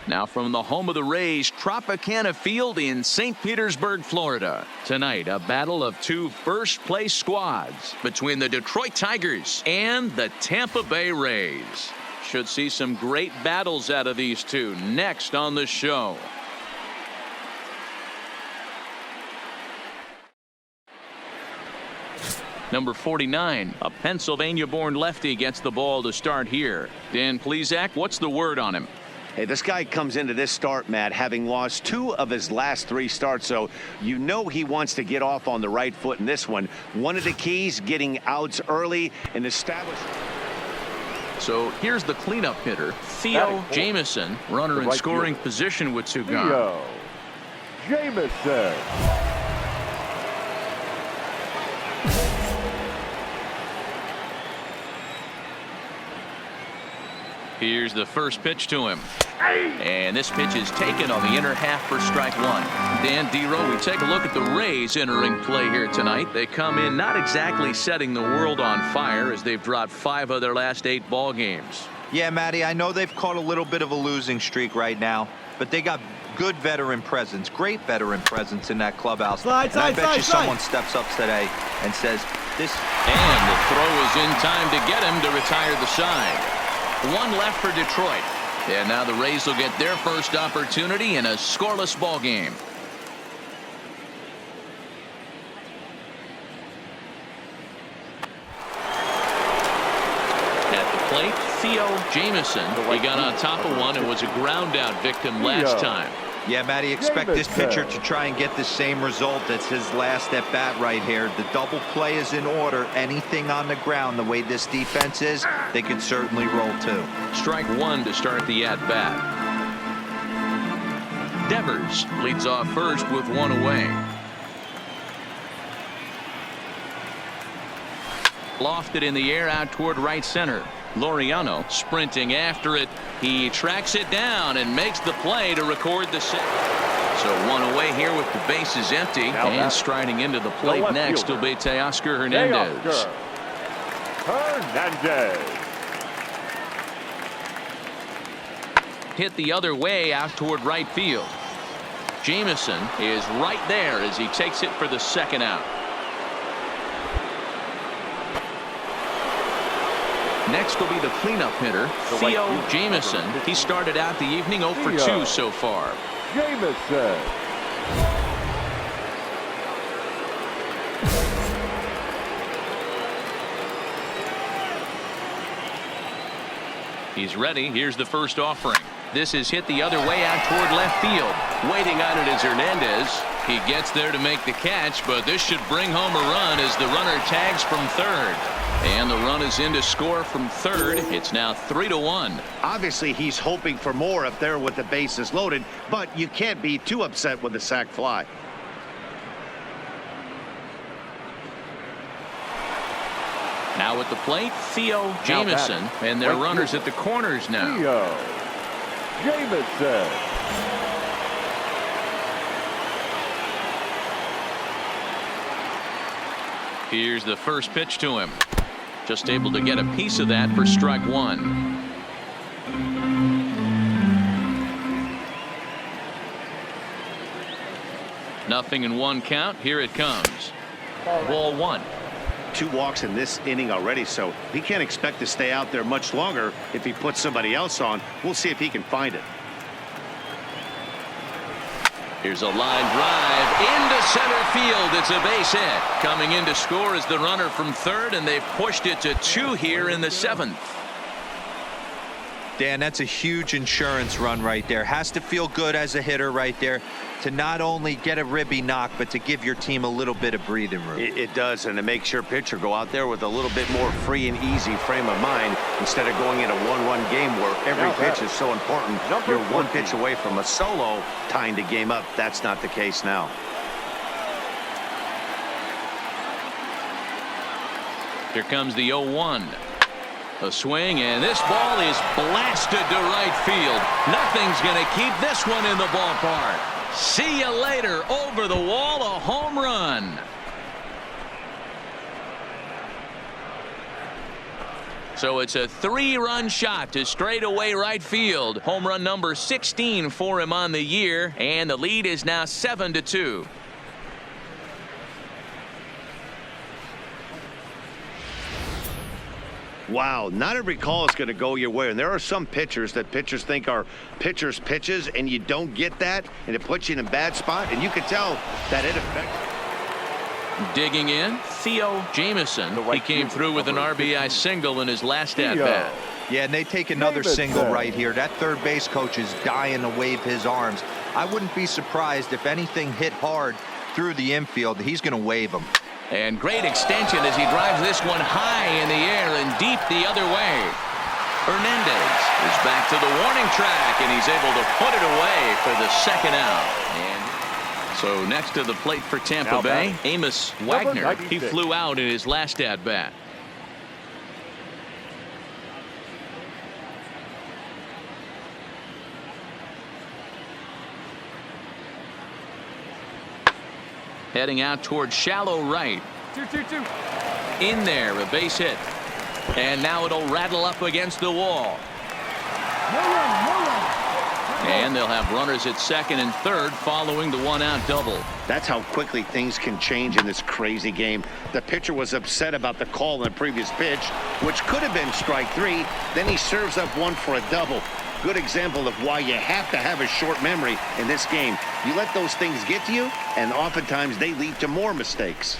Now from the home of the Rays, Tropicana Field in St. Petersburg, Florida. Tonight, a battle of two first-place squads between the Detroit Tigers and the Tampa Bay Rays. Should see some great battles out of these two next on the show. Number 49, a Pennsylvania-born lefty, gets the ball to start here. Dan Plesac, what's the word on him? Hey, this guy comes into this start, Matt, having lost 2 of his last 3 starts, so you know he wants to get off on the right foot in this one. One of the keys, getting outs early and establishing. So here's the cleanup hitter, Theo Jamieson, runner in scoring position with 2 gone. Theo Jamieson. Here's the first pitch to him. And this pitch is taken on the inner half for strike 1. Dan Dero, we take a look at the Rays entering play here tonight. They come in not exactly setting the world on fire as they've dropped 5 of their last 8 ball games. Yeah, Matty, I know they've caught a little bit of a losing streak right now, but they got good veteran presence, great veteran presence in that clubhouse. I bet you someone steps up today and says this. And the throw is in time to get him to retire the side. 1 left for Detroit. And now the Rays will get their first opportunity in a scoreless ball game. At the plate, Theo Jamieson. He got on top of one and was a ground out victim last time. Yeah, Matty, expect this pitcher to try and get the same result as his last at bat right here. The double play is in order. Anything on the ground, the way this defense is, they can certainly roll too. Strike 1 to start the at bat. Devers leads off first with 1 away. Lofted in the air out toward right center. Laureano sprinting after it. He tracks it down and makes the play to record the set. So 1 away here with the bases empty. And striding into the plate next will be Teoscar Hernandez. Hit the other way out toward right field. Jamieson is right there as he takes it for the second out. Next will be the cleanup hitter, Theo Jamieson. He started out the evening 0 for 2 so far. Jamieson. He's ready. Here's the first offering. This is hit the other way out toward left field. Waiting on it is Hernandez. He gets there to make the catch, but this should bring home a run as the runner tags from third. And the run is in to score from third. It's now 3-1. Obviously, he's hoping for more up there with the bases loaded, but you can't be too upset with the sac fly. Now at the plate, Theo Jamieson, and their runners at the corners now. Theo Jamieson. Here's the first pitch to him. Just able to get a piece of that for strike 1. Nothing in 1 count. Here it comes. Ball 1. 2 walks in this inning already, so he can't expect to stay out there much longer if he puts somebody else on. We'll see if he can find it. Here's a line drive into center field. It's a base hit. Coming in to score is the runner from third, and they've pushed it to 2 here in the 7th. Dan, that's a huge insurance run right there. Has to feel good as a hitter right there to not only get a ribby knock, but to give your team a little bit of breathing room. It does, and it makes your pitcher go out there with a little bit more free and easy frame of mind instead of going in a 1-run game where every pitch is so important. You're 1 pitch away from a solo tying the game up. That's not the case now. Here comes the 0-1. A swing, and this ball is blasted to right field. Nothing's going to keep this one in the ballpark. See you later. Over the wall, a home run. So it's a 3-run shot to straightaway right field. Home run number 16 for him on the year, and the lead is now 7-2. Wow, not every call is going to go your way, and there are some pitchers that pitchers think are pitchers' pitches, and you don't get that, and it puts you in a bad spot, and you can tell that it affects. Digging in, Theo Jamieson. He came through with an RBI single in his last at-bat. Yeah, and they take another single right here. That third base coach is dying to wave his arms. I wouldn't be surprised if anything hit hard through the infield. He's going to wave them. And great extension as he drives this one high in the air and deep the other way. Hernandez is back to the warning track, and he's able to put it away for the second out. And so next to the plate for Tampa Bay, Amos Wagner. He flew out in his last at-bat. Heading out towards shallow right. 2-2-2. In there, a base hit. And now it'll rattle up against the wall. And they'll have runners at second and third following the one-out double. That's how quickly things can change in this crazy game. The pitcher was upset about the call in the previous pitch, which could have been strike 3. Then he serves up one for a double. Good example of why you have to have a short memory in this game. You let those things get to you, and oftentimes they lead to more mistakes.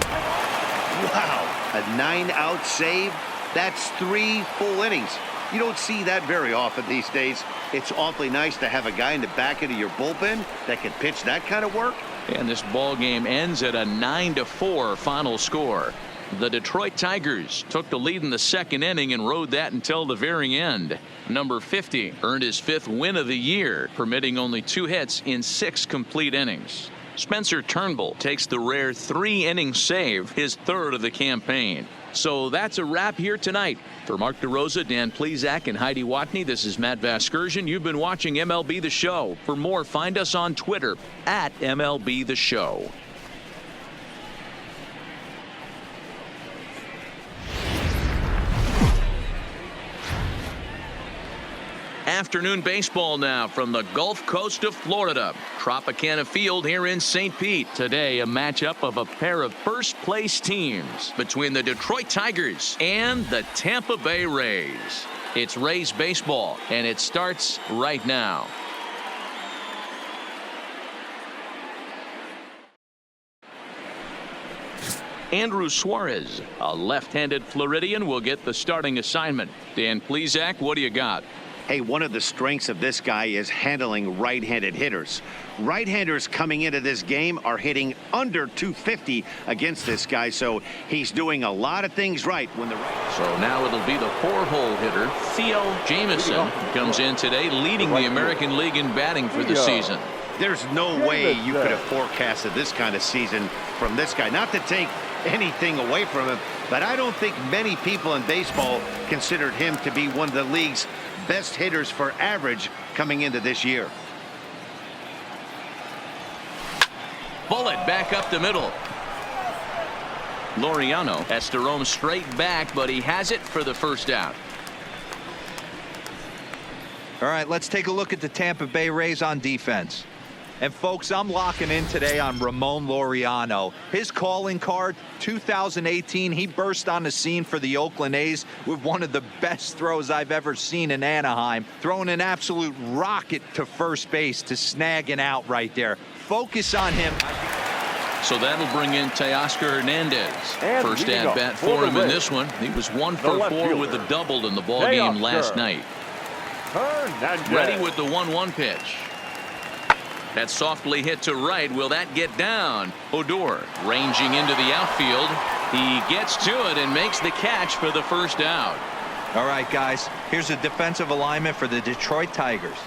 Wow, a 9-out save? That's 3 full innings. You don't see that very often these days. It's awfully nice to have a guy in the back end of your bullpen that can pitch that kind of work. And this ball game ends at a 9-4 final score. The Detroit Tigers took the lead in the second inning and rode that until the very end. Number 50 earned his 5th win of the year, permitting only 2 hits in 6 complete innings. Spencer Turnbull takes the rare 3-inning save, his 3rd of the campaign. So that's a wrap here tonight. For Mark DeRosa, Dan Plesac, and Heidi Watney, this is Matt Vasgersian. You've been watching MLB The Show. For more, find us on Twitter at MLB The Show. Afternoon baseball now from the Gulf Coast of Florida. Tropicana Field here in St. Pete. Today, a matchup of a pair of first-place teams between the Detroit Tigers and the Tampa Bay Rays. It's Rays baseball, and it starts right now. Andrew Suarez, a left-handed Floridian, will get the starting assignment. Dan Plesac, what do you got? Hey, one of the strengths of this guy is handling right-handed hitters. Right-handers coming into this game are hitting under 250 against this guy, so he's doing a lot of things right when the right. So now it'll be the 4-hole hitter, Theo Jamieson, comes in today, leading the American League in batting for the season. There's no way you could have forecasted this kind of season from this guy. Not to take anything away from him, but I don't think many people in baseball considered him to be one of the league's best hitters for average coming into this year. Bullet back up the middle. Laureano has to roam straight back, but he has it for the first out. All right, let's take a look at the Tampa Bay Rays on defense. And folks, I'm locking in today on Ramon Laureano. His calling card, 2018, he burst on the scene for the Oakland A's with one of the best throws I've ever seen in Anaheim, throwing an absolute rocket to first base to snag an out right there. Focus on him. So that'll bring in Teoscar Hernandez. First at bat for him in this one. He was 1 for 4 with a double in the ball game last night. Ready with the 1-1 pitch. That's softly hit to right. Will that get down? Odor ranging into the outfield. He gets to it and makes the catch for the first out. All right, guys, here's a defensive alignment for the Detroit Tigers.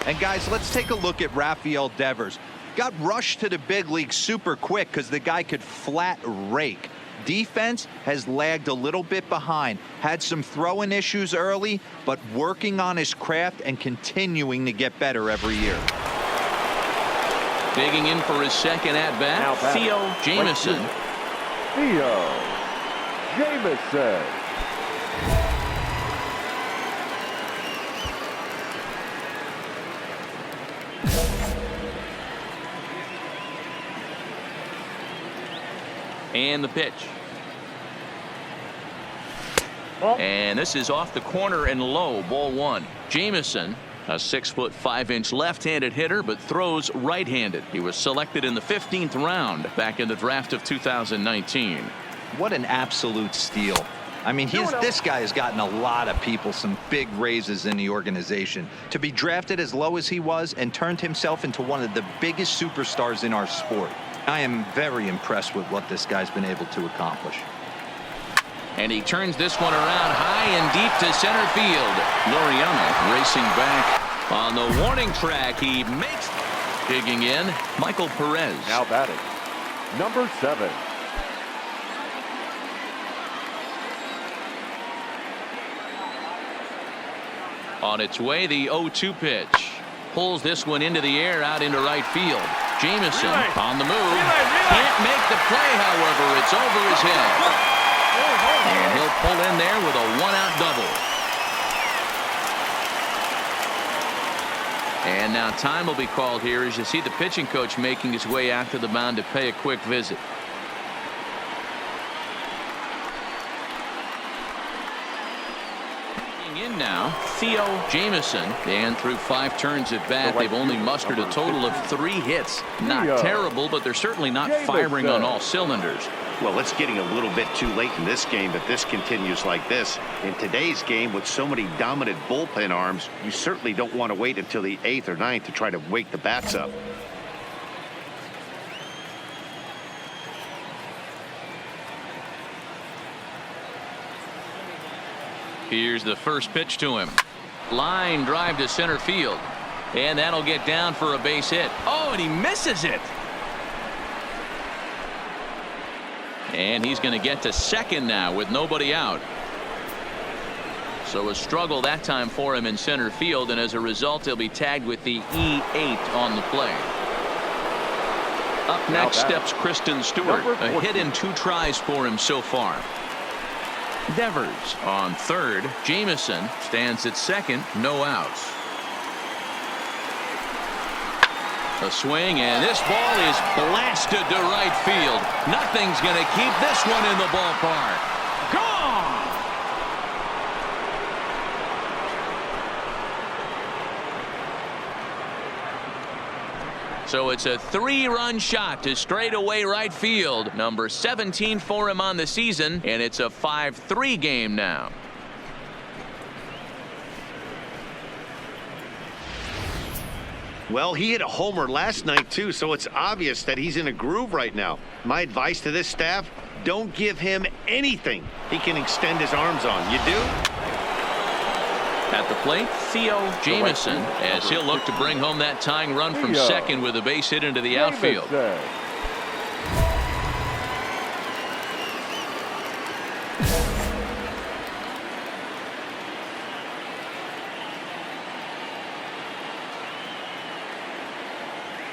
And guys, let's take a look at Rafael Devers. Got rushed to the big league super quick because the guy could flat rake. Defense has lagged a little bit behind. Had some throwing issues early, but working on his craft and continuing to get better every year. Digging in for his second at-bat, Theo Jamieson. Theo Jamieson. And the pitch. And this is off the corner and low, ball one. Jamison, a 6'5" left-handed hitter, but throws right-handed. He was selected in the 15th round back in the draft of 2019. What an absolute steal. I mean, this guy has gotten a lot of people some big raises in the organization. To be drafted as low as he was and turned himself into one of the biggest superstars in our sport. I am very impressed with what this guy's been able to accomplish. And he turns this one around high and deep to center field. Laureano racing back on the warning track. He makes digging in. Michael Perez. Now batting, number 7. On its way, the 0-2 pitch. Pulls this one into the air out into right field. Jamison on the move. Can't make the play, however. It's over his head. And he'll pull in there with a 1-out double. And now time will be called here as you see the pitching coach making his way out to the mound to pay a quick visit. In now, Theo Jamison, and through 5 turns at bat, they've only mustered a total of 3 hits. Not terrible, but they're certainly not firing on all cylinders. Well, it's getting a little bit too late in this game if this continues like this. In today's game, with so many dominant bullpen arms, you certainly don't want to wait until the 8th or 9th to try to wake the bats up. Here's the first pitch to him. Line drive to center field. And that'll get down for a base hit. Oh, and he misses it. And he's going to get to second now with nobody out. So a struggle that time for him in center field, and as a result he'll be tagged with the E8 on the play. Up next steps Kristen Stewart. A hit in 2 tries for him so far. Devers on third. Jamison stands at second. No outs. A swing, and this ball is blasted to right field. Nothing's going to keep this one in the ballpark. Gone! So it's a 3-run shot to straightaway right field. Number 17 for him on the season, and it's a 5-3 game now. Well, he hit a homer last night, too, so it's obvious that he's in a groove right now. My advice to this staff, don't give him anything he can extend his arms on. You do? At the plate, Theo Jamison, as he'll look to bring home that tying run from second with a base hit into the outfield.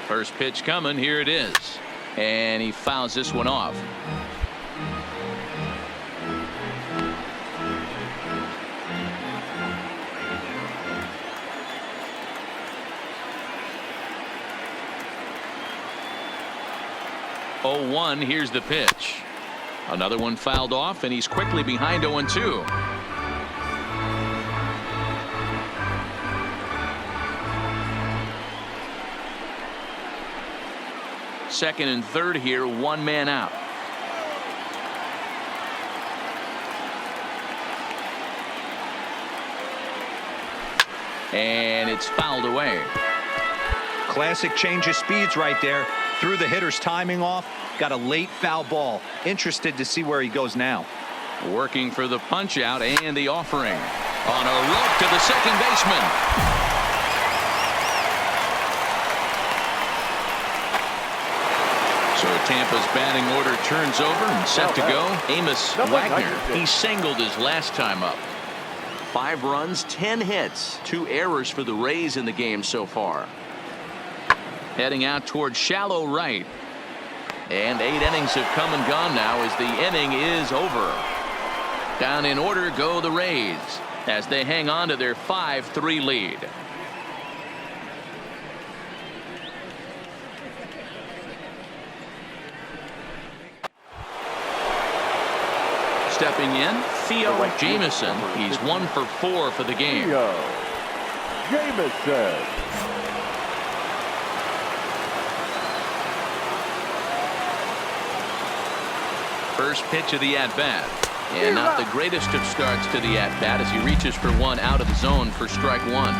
First pitch coming. Here it is. And he fouls this one off. Oh, 1. Here's the pitch. Another one fouled off, and he's quickly behind 0-2. Second and third here, 1 man out. And it's fouled away. Classic change of speeds right there. Threw the hitter's timing off. Got a late foul ball. Interested to see where he goes now. Working for the punch out and the offering. On a rope to the second baseman. So Tampa's batting order turns over and set to go. Amos Wagner. He singled his last time up. 5 runs, 10 hits, 2 errors for the Rays in the game so far. Heading out towards shallow right. And 8 innings have come and gone now as the inning is over. Down in order go the Rays as they hang on to their 5-3 lead. Stepping in, Theo Jamieson. He's 1 for 4 for the game. Theo Jamieson. First pitch of the at-bat. And not the greatest of starts to the at-bat as he reaches for one out of the zone for strike one.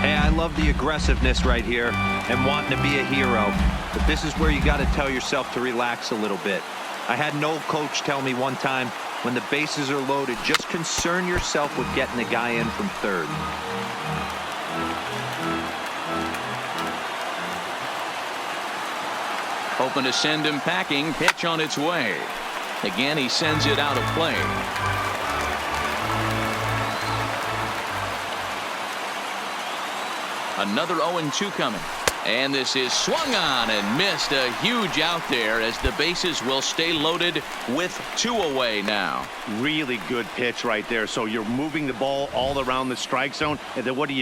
Hey, I love the aggressiveness right here and wanting to be a hero. But this is where you got to tell yourself to relax a little bit. I had an old coach tell me one time, when the bases are loaded, just concern yourself with getting the guy in from third. Hoping to send him packing. Pitch on its way. Again, he sends it out of play. Another 0-2 coming. And this is swung on and missed. A huge out there as the bases will stay loaded with 2 away now. Really good pitch right there. So you're moving the ball all around the strike zone. And then what do?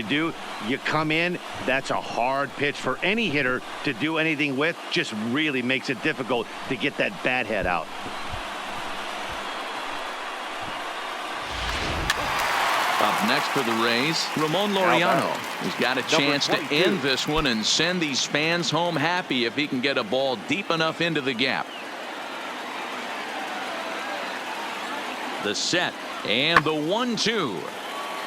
You come in. That's a hard pitch for any hitter to do anything with. Just really makes it difficult to get that bat head out. Up next for the Rays, Ramon Laureano. He's got a chance to end this one and send these fans home happy if he can get a ball deep enough into the gap. The set and the 1-2.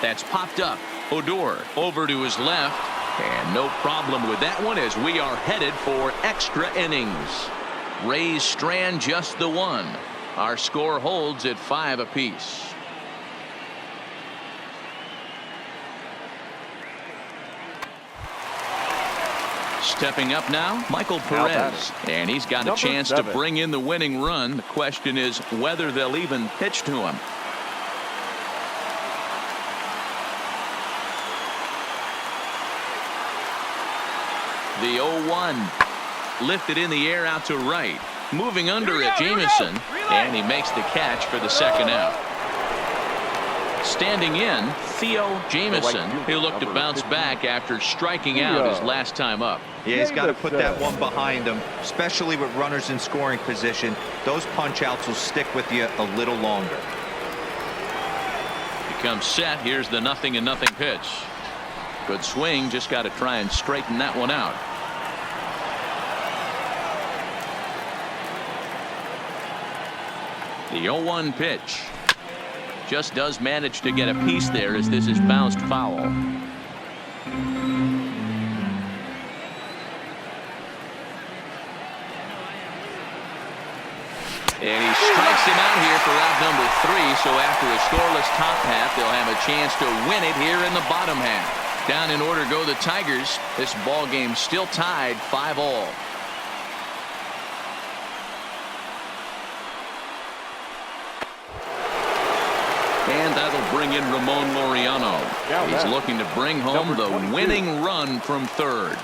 That's popped up. Odor over to his left. And no problem with that one as we are headed for extra innings. Rays strand just the one. Our score holds at 5 apiece. Stepping up now, Michael Perez. And he's got a chance to bring in the winning run. The question is whether they'll even pitch to him. The 0-1. Lifted in the air out to right. Moving under it, Jamieson. And he makes the catch for the second out. Standing in, Theo Jamieson. He'll look to bounce back after striking out his last time up. Yeah, he's got to put that one behind him, especially with runners in scoring position. Those punch outs will stick with you a little longer. Becomes set. Here's the 0-0 pitch. Good swing. Just got to try and straighten that one out. The 0-1 pitch. Just does manage to get a piece there as this is bounced foul. And he strikes him out here for out number 3. So after a scoreless top half, they'll have a chance to win it here in the bottom half. Down in order go the Tigers. This ball game still tied 5-all. And that'll bring in Ramon Laureano. He's looking to bring home the winning run from third.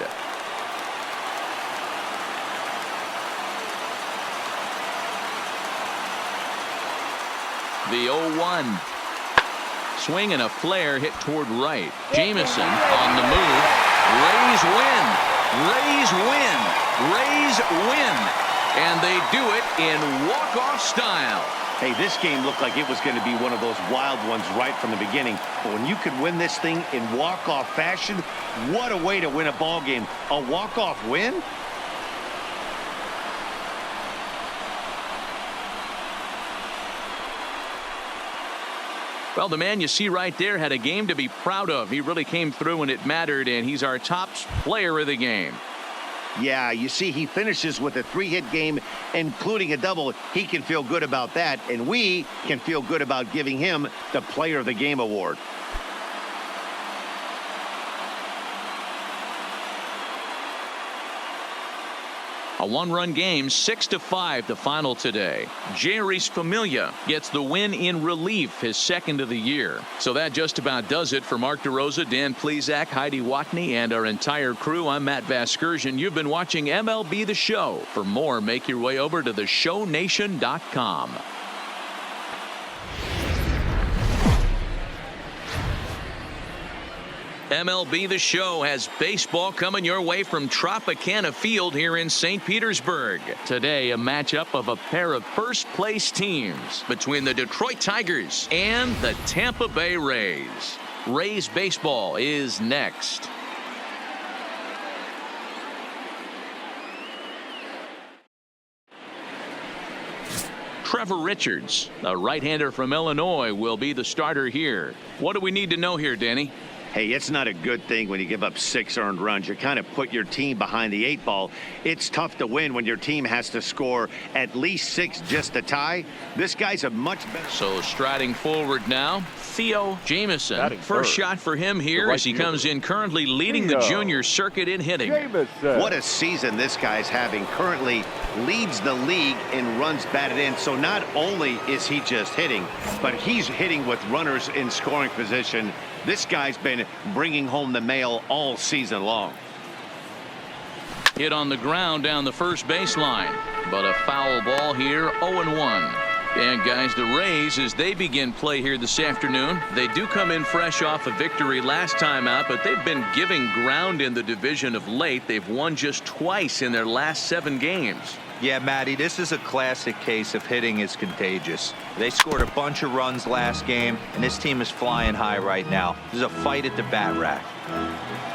The 0-1. Swing and a flare hit toward right. Jamieson on the move. Rays win. Rays win. Rays win. And they do it in walk-off style. Hey, this game looked like it was going to be one of those wild ones right from the beginning. But when you could win this thing in walk-off fashion, what a way to win a ball game. A walk-off win? Well, the man you see right there had a game to be proud of. He really came through when it mattered, and he's our top player of the game. Yeah, you see, he finishes with a 3-hit game, including a double. He can feel good about that, and we can feel good about giving him the Player of the Game award. A one-run game, 6-5 the final today. Jerry's Familia gets the win in relief, his second of the year. So that just about does it for Mark DeRosa, Dan Plesac, Heidi Watney, and our entire crew. I'm Matt Vasgersian. You've been watching MLB The Show. For more, make your way over to theshownation.com. MLB The Show has baseball coming your way from Tropicana Field here in St. Petersburg. Today, a matchup of a pair of first-place teams between the Detroit Tigers and the Tampa Bay Rays. Rays baseball is next. Trevor Richards, a right-hander from Illinois, will be the starter here. What do we need to know here, Danny? Hey, it's not a good thing when you give up 6 earned runs. You kind of put your team behind the 8 ball. It's tough to win when your team has to score at least 6 just to tie. This guy's a much better. So striding forward now, Theo Jamieson. First shot for him here as he comes in currently leading the junior circuit in hitting. What a season this guy's having. Currently leads the league in runs batted in. So not only is he just hitting, but he's hitting with runners in scoring position. This guy's been bringing home the mail all season long. Hit on the ground down the first baseline, but a foul ball here, 0-1. And guys, the Rays, as they begin play here this afternoon, they do come in fresh off a victory last time out, but they've been giving ground in the division of late. They've won just twice in their last 7 games. Yeah, Matty, this is a classic case of hitting is contagious. They scored a bunch of runs last game, and this team is flying high right now. There's a fight at the bat rack.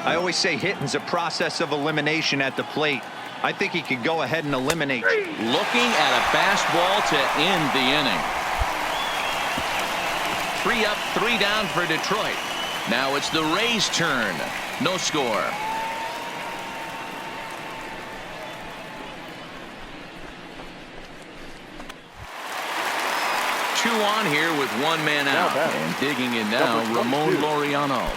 I always say hitting's a process of elimination at the plate. I think he could go ahead and eliminate. Looking at a fastball to end the inning. 3 up, 3 down for Detroit. Now it's the Rays' turn. No score. Two on here with 1 man out. And digging in now, Ramon Laureano.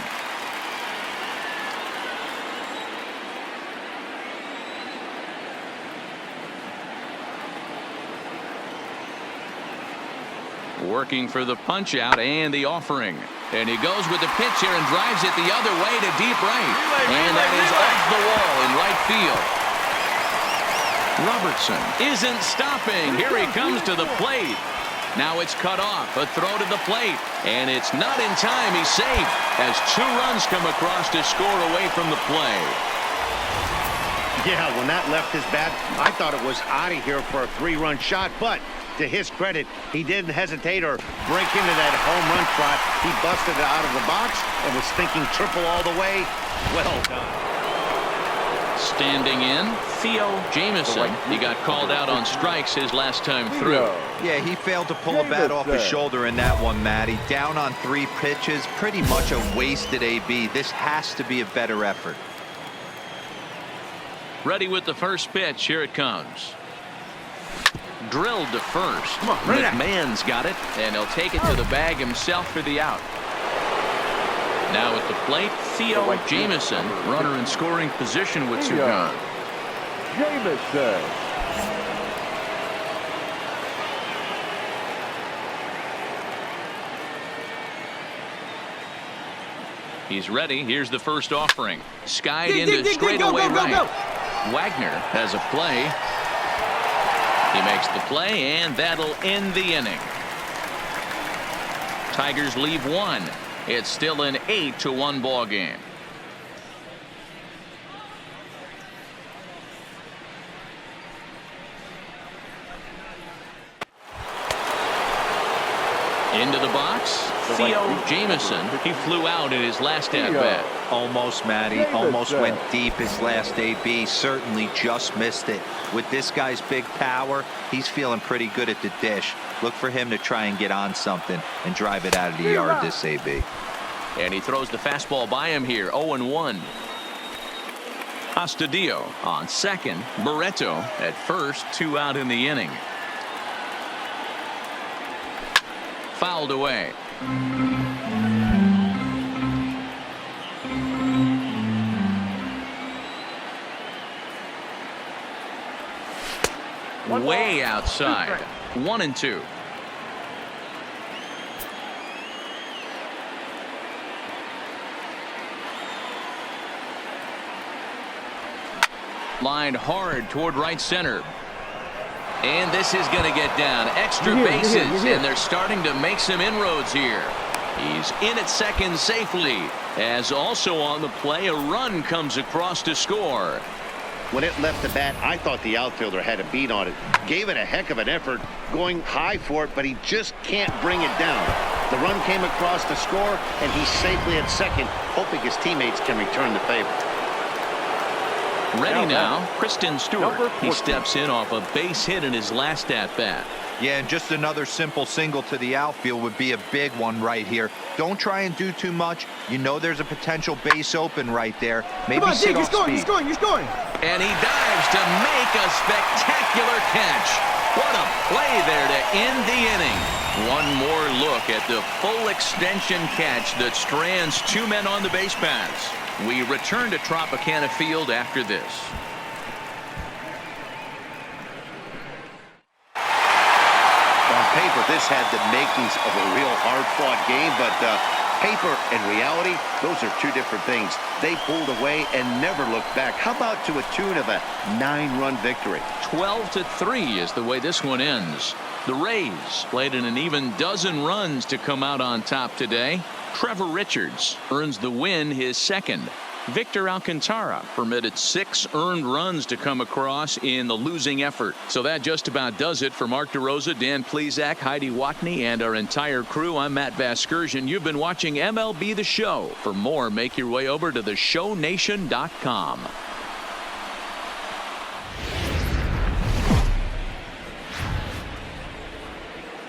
Working for the punch out and the offering. And he goes with the pitch here and drives it the other way to deep right. And that is off the wall in right field. Robertson isn't stopping. Here he comes to the plate. Now it's cut off. A throw to the plate. And it's not in time. He's safe as 2 runs come across to score away from the play. Yeah, when that left his bat, I thought it was out of here for a 3-run shot, but to his credit, he didn't hesitate or break into that home run trot. He busted it out of the box and was thinking triple all the way. Well done. Standing in, Theo Jamieson. He got called out on strikes his last time through. Yeah, he failed to pull a bat off his shoulder in that one, Matty. Down on 3 pitches, pretty much a wasted AB. This has to be a better effort. Ready with the first pitch. Here it comes. Drilled to first. McMahon's got it, and he'll take it to the bag himself for the out. Now at the plate, Theo Jamieson, runner in scoring position with 2 gone. Jamieson. He's ready. Here's the first offering. Skied into straightaway right. Wagner has a play. He makes the play, and that'll end the inning. Tigers leave 1. It's still an 8-1 ball game. Into the box, Theo Jamieson. He flew out in his last at-bat. Almost, Matty. Almost went deep his last AB. Certainly just missed it. With this guy's big power, he's feeling pretty good at the dish. Look for him to try and get on something and drive it out of the yard this AB. And he throws the fastball by him here, 0-1. Astudillo on second. Barreto at first. 2 out in the inning. Fouled away. Way outside. 1-2. Lined hard toward right center. And this is going to get down. Extra bases, and they're starting to make some inroads here. He's in at second safely, as also on the play, a run comes across to score. When it left the bat, I thought the outfielder had a beat on it. Gave it a heck of an effort, going high for it, but he just can't bring it down. The run came across to score, and he's safely at second, hoping his teammates can return the favor. Ready now, Kristen Stewart. He steps in off a base hit in his last at-bat. Yeah, and just another simple single to the outfield would be a big one right here. Don't try and do too much. You know there's a potential base open right there. Maybe Come on, sit Deke, off speed. you're scoring. And he dives to make a spectacular catch. What a play there to end the inning. One more look at the full extension catch that strands two men on the base paths. We return to Tropicana Field after this. On paper, this had the makings of a real hard-fought game, but paper and reality, those are two different things. They pulled away and never looked back. How about to a tune of a 9-run victory? 12-3 is the way this one ends. The Rays played in an even dozen runs to come out on top today. Trevor Richards earns the win, his second. Victor Alcantara permitted 6 earned runs to come across in the losing effort. So that just about does it for Mark DeRosa, Dan Plesac, Heidi Watney, and our entire crew. I'm Matt Vasgersian. You've been watching MLB The Show. For more, make your way over to theshownation.com.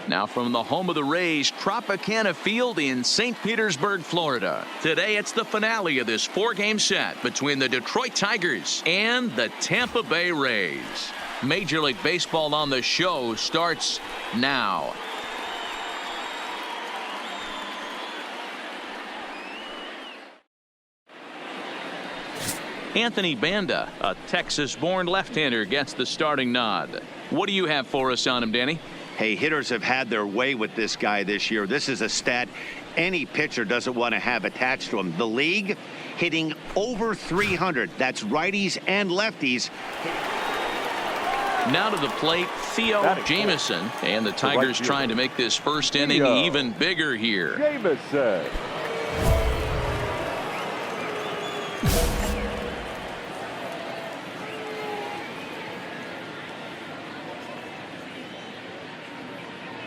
Now from the home of the Rays, Tropicana Field in St. Petersburg, Florida. Today it's the finale of this 4-game set between the Detroit Tigers and the Tampa Bay Rays. Major League Baseball on the show starts now. Anthony Banda, a Texas-born left-hander, gets the starting nod. What do you have for us on him, Danny? Hey, hitters have had their way with this guy this year. This is a stat any pitcher doesn't want to have attached to him. The league hitting over 300. That's righties and lefties. Now to the plate, Theo Jamison. And the Tigers trying to make this first inning even bigger here. Jamison.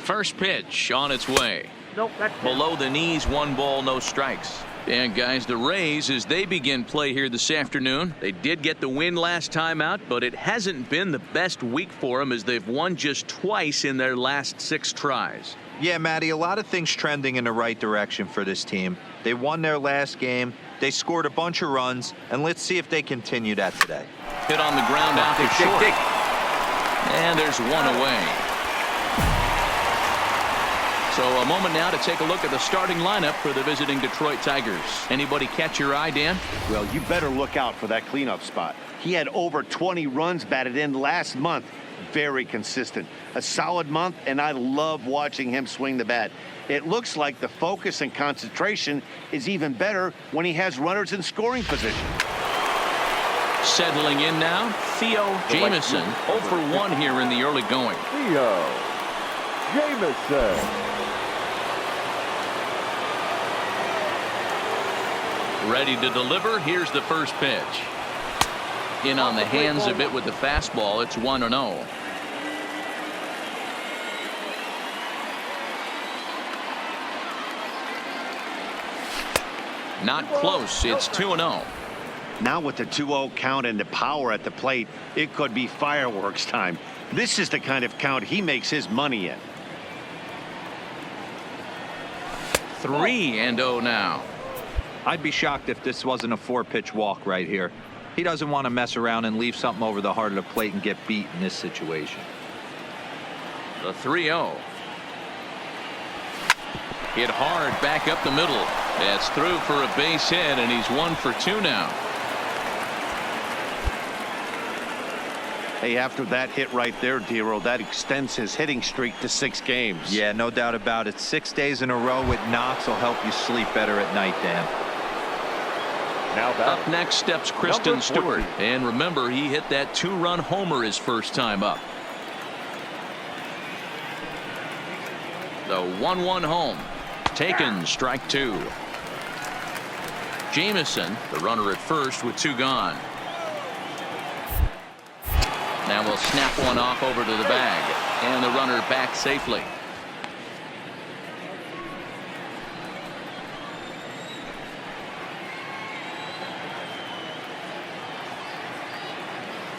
First pitch on its way. Nope, that's Below the knees, 1 ball, no strikes. And guys, the Rays, as they begin play here this afternoon, they did get the win last time out, but it hasn't been the best week for them as they've won just twice in their last 6 tries. Yeah, Matty, a lot of things trending in the right direction for this team. They won their last game. They scored a bunch of runs, and let's see if they continue that today. Hit on the ground out to short. And there's one away. So a moment now to take a look at the starting lineup for the visiting Detroit Tigers. Anybody catch your eye, Dan? Well, you better look out for that cleanup spot. He had over 20 runs batted in last month. Very consistent. A solid month, and I love watching him swing the bat. It looks like the focus and concentration is even better when he has runners in scoring position. Settling in now, Theo Jamison. 0 for 1 here in the early going. Theo Jamison. Ready to deliver. Here's the first pitch. In on the hands a bit with the fastball. It's 1-0. Not close. It's 2-0. Now with the 2-0 count and the power at the plate, it could be fireworks time. This is the kind of count he makes his money in. 3-0 now. I'd be shocked if this wasn't a 4-pitch walk right here. He doesn't want to mess around and leave something over the heart of the plate and get beat in this situation. The 3-0. Hit hard back up the middle. That's through for a base hit, and he's 1 for 2 now. Hey, after that hit right there, Dero, that extends his hitting streak to 6 games. Yeah, no doubt about it. 6 days in a row with knocks will help you sleep better at night, Dan. Now Up next steps Kristen Stewart. And remember, he hit that 2-run homer his first time up. The 1-1 home. taken, strike two. Jamison, the runner at first with two gone. Now we'll snap one off over to the bag, and the runner back safely.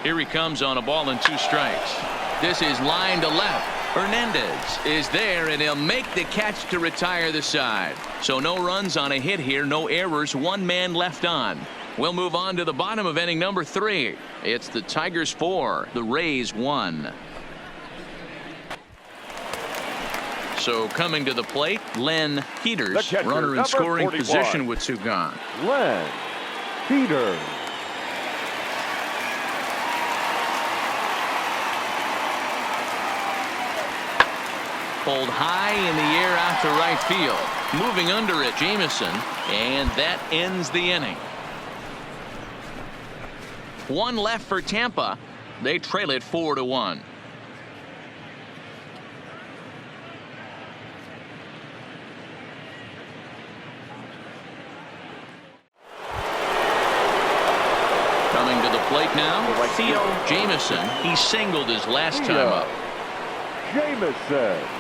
Here he comes on a ball and two strikes. This is line to left. Hernandez is there, and he'll make the catch to retire the side. So no runs on a hit here, no errors, one man left on. We'll move on to the bottom of inning number 3. It's the Tigers 4, the Rays 1. So coming to the plate, Len Peters, runner in scoring 41. position with two gone. Len Peters. Pulled high in the air out to right field. Moving under it, Jamison, and that ends the inning. One left for Tampa. They trail it 4-1. Coming to the plate now, Theo Jamison. He singled his last time up. Jamison.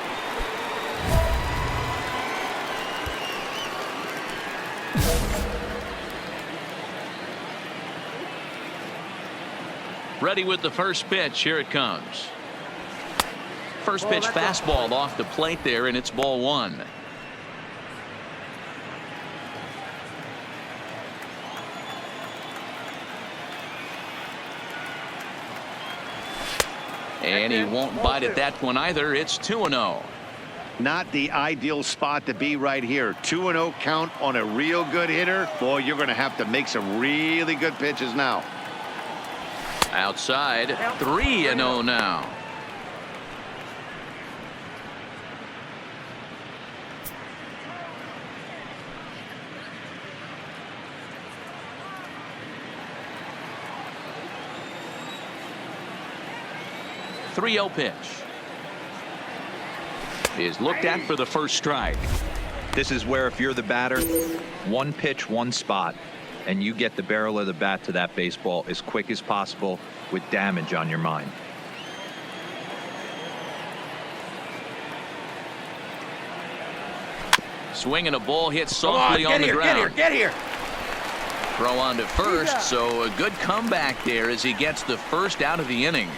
Ready with the first pitch. Here it comes. First pitch fastball off the plate there, and it's ball one. And he won't bite at that one either. It's 2-0. Not the ideal spot to be right here. 2-0 count on a real good hitter. Boy, you're going to have to make some really good pitches now. Outside, 3-0 now. Three-0 pitch is looked at for the first strike. This is where, if you're the batter, one pitch, one spot, and you get the barrel of the bat to that baseball as quick as possible with damage on your mind. Swinging a ball hit softly on the ground. Get here. Throw on to first, so a good comeback there as he gets the first out of the inning.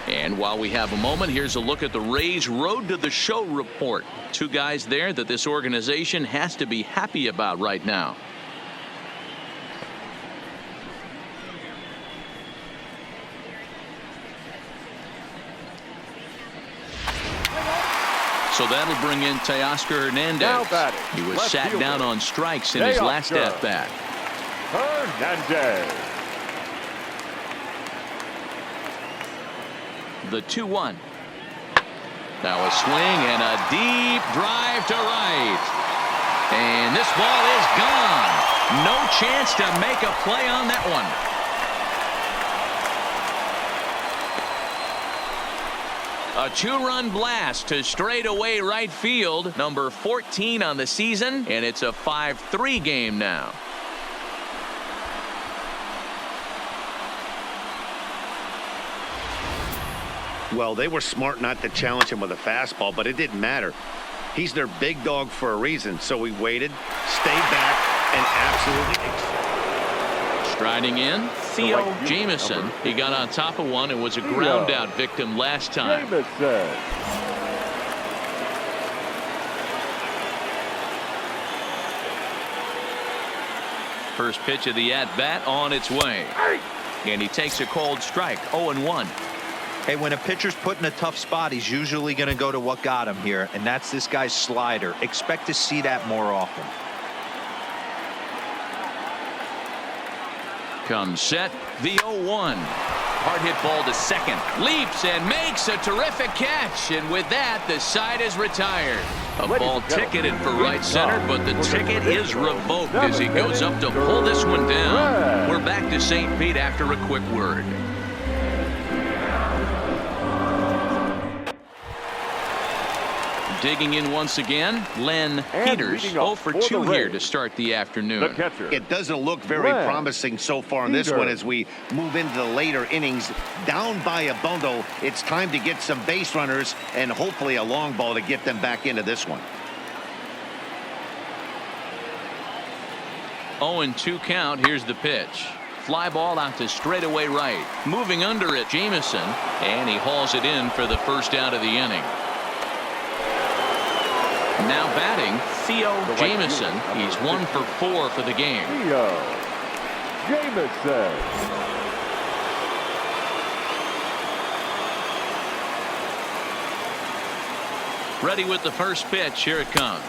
And while we have a moment, here's a look at the Rays' Road to the Show report. Two guys there that this organization has to be happy about right now. So that'll bring in Teoscar Now Hernandez. batting, He was left sat fielder. down on strikes in his last Teoscar at-bat. Hernandez. The 2-1. Now a swing and a deep drive to right. And this ball is gone. No chance to make a play on that one. A two-run blast to straightaway right field, number 14 on the season, and it's a 5-3 game now. Well, they were smart not to challenge him with a fastball, but it didn't matter. He's their big dog for a reason, so he waited, stayed back, and absolutely... Striding in, Theo Jamison. He got on top of one and was a ground out victim last time. Jamison. First pitch of the at-bat on its way. And he takes a cold strike, 0-1. Hey, when a pitcher's put in a tough spot, he's usually going to go to what got him here, and that's this guy's slider. Expect to see that more often. Comes set, the 0-1. Hard hit ball to second. Leaps and makes a terrific catch. And with that, the side is retired. A ball ticketed for right center, but the ticket is revoked as he goes up to pull this one down. We're back to St. Pete after a quick word. Digging in once again, Len And Peters, leading 0 off for for the 2 here Rays, to start the afternoon. The catcher. It doesn't look very Len promising so far in this Peters. one as we move into the later innings. Down by a bundle, it's time to get some base runners and hopefully a long ball to get them back into this one. 0-2 count. Here's the pitch. Fly ball out to straightaway right. Moving under it, Jamison, and he hauls it in for the first out of the inning. Now batting, Theo Jamison. He's 1 for 4 for the game. Theo Jamison. Ready with the first pitch. Here it comes.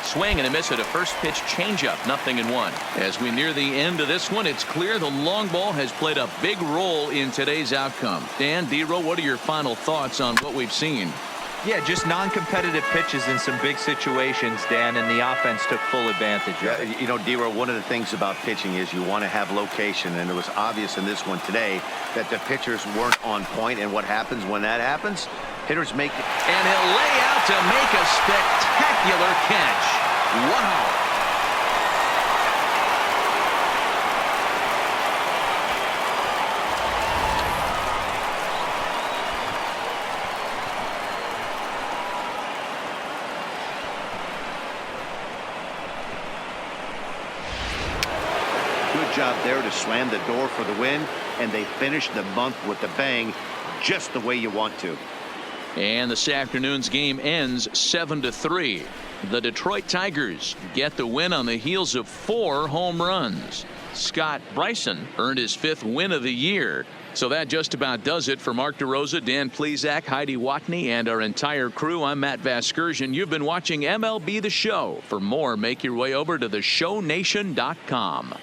Swing and a miss at a first pitch changeup. 0-1. As we near the end of this one, it's clear the long ball has played a big role in today's outcome. Dan, D-Row, what are your final thoughts on what we've seen? Yeah, just non-competitive pitches in some big situations, Dan, and the offense took full advantage of it. You know, D-Row, one of the things about pitching is you want to have location, and it was obvious in this one today that the pitchers weren't on point, and what happens when that happens? Hitters make it. And he'll lay out to make a spectacular catch. Wow. Good job there to slam the door for the win, and they finished the month with a bang, just the way you want to. And this afternoon's game ends 7-3. The Detroit Tigers get the win on the heels of 4 home runs. Scott Bryson earned his 5th win of the year. So that just about does it for Mark DeRosa, Dan Plesac, Heidi Watney, and our entire crew. I'm Matt Vasgersian. You've been watching MLB The Show. For more, make your way over to theshownation.com.